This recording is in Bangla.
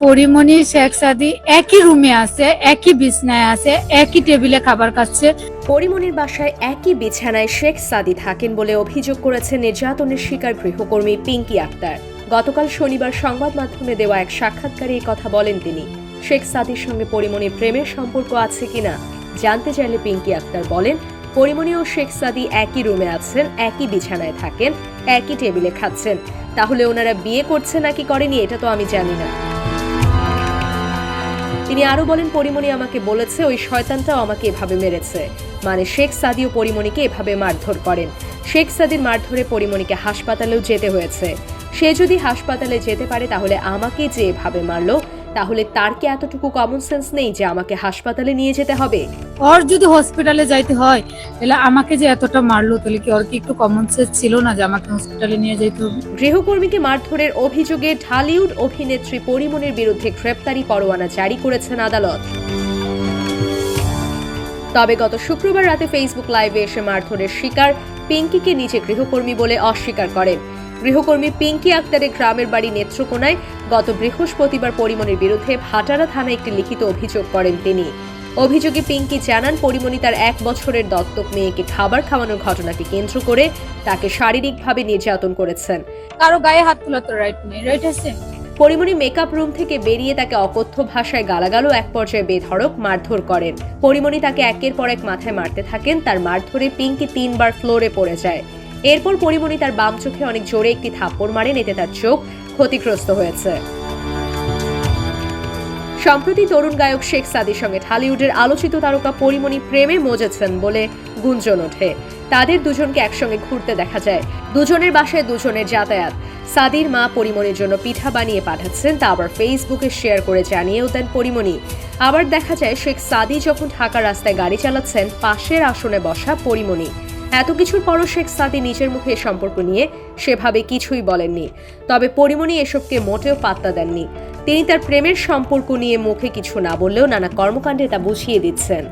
পরিমণি শেখ সাদি একই রুমে আছে, একই বিছনায় আছে, একই টেবিলে খাবার খাচ্ছে। পরিমণির বাসায় একই বিছানায় শেখ সাদি থাকেন বলে অভিযোগ করেছেন নির্যাতনের শিকার গৃহকর্মী পিঙ্কি আক্তার। গতকাল শনিবার সংবাদ মাধ্যমে দেওয়া এক সাক্ষাৎকারে এই কথা বলেন তিনি। শেখ সাদির সঙ্গে পরিমণির প্রেমের সম্পর্ক আছে কিনা জানতে চাইলে পিঙ্কি আক্তার বলেন, পরিমণি ও শেখ সাদি একই রুমে আছেন, একই বিছানায় থাকেন, একই টেবিলে খাচ্ছেন। তাহলে ওনারা বিয়ে করছে নাকি করেনি এটা তো আমি জানি না। তিনি আরো বলেন, পরিমণি আমাকে বলেছে ওই শয়তানটাও আমাকে এভাবে মেরেছে, মানে শেখ সাদি ও পরিমণিকে এভাবে মারধর করেন। শেখ সাদির মারধরে পরিমণিকে হাসপাতালেও যেতে হয়েছে। সে যদি হাসপাতালে যেতে পারে তাহলে আমাকে যে এভাবে মারলো, তাহলে তার কি এতটুকু কমন সেন্স নেই যে আমাকে হাসপাতালে নিয়ে যেতে হবে? ওর যদি হসপিটালে যাইতে হয় তাহলে আমাকে যে এতটা মারলো, তাহলে কি ওর কি একটু কমন সেন্স ছিল না যে আমাকে হসপিটালে নিয়ে যাইতে হবে? গৃহকর্মীকে মারধরের অভিযোগে ঢালিউড অভিনেত্রী পরিমণির বিরুদ্ধে গ্রেপ্তারি পরোয়ানা জারি করেছেন আদালত। তবে গত শুক্রবার রাতে ফেসবুক লাইভে এসে মারধরের শিকার পিঙ্কিকে নিজে গৃহকর্মী বলে অস্বীকার করেন। গৃহকর্মী পিঙ্কি আক্তারের গ্রামের বাড়ি নেত্রকোনায় গত বৃহস্পতিবার পরিমণির বিরুদ্ধে ভাটারা থানায় একটি লিখিত অভিযোগ করেন তিনি। অভিযোগে পিঙ্কি জানান, পরিমণি তার 1 বছরের দত্তক মেয়েকে খাবার খাওয়ানোর ঘটনাকে কেন্দ্র করে তাকে শারীরিকভাবে নির্যাতন করেছেন। কারো গায়ে হাত তোলা তো রাইট নেই, রাইট আছে? পরিমণি মেকআপ রুম থেকে বেরিয়ে তাকে অকথ্য ভাষায় গালাগাল ও এক পর্যায়ে বেধড়ক মারধর করেন। পরিমণি তাকে একের পর এক মাথায় মারতে থাকেন। তার মারধরে পিঙ্কি 3 বার ফ্লোরে পড়ে যায়। এরপর পরিমণি তার বাম চোখে অনেক জোরে একটি থাপ্পড় মারেন, এতে তার চোখ ক্ষতিগ্রস্ত হয়েছে। সম্প্রতি তরুণ গায়ক শেখ সাদির সঙ্গে ঢালিউডের আলোচিত তারকা পরিমণি প্রেমে মজেছেন বলে গুঞ্জন ওঠে। তাদের দুজনকে একসঙ্গে ঘুরতে দেখা যায়। দুজনের বাসায় দুজনের যাতায়াত। সাদির মা পরিমণির জন্য পিঠা বানিয়ে পাঠাচ্ছেন, তা আবার ফেসবুকে শেয়ার করে জানিয়েও দেন পরিমণি। আবার দেখা যায় শেখ সাদি যখন ঢাকা রাস্তায় গাড়ি চালাচ্ছেন, পাশের আসনে বসা পরিমণি। এত কিছুর পরও শেখ সাদি নিজের মুখে এ সম্পর্ক নিয়ে সেভাবে কিছুই বলেননি। তবে পরিমণি এসবকে মোটেও পাত্তা দেননি। তিনি তার প্রেমের সম্পর্ক নিয়ে মুখে কিছু না বললেও নানা কর্মকাণ্ডে তা বুঝিয়ে দিচ্ছেন।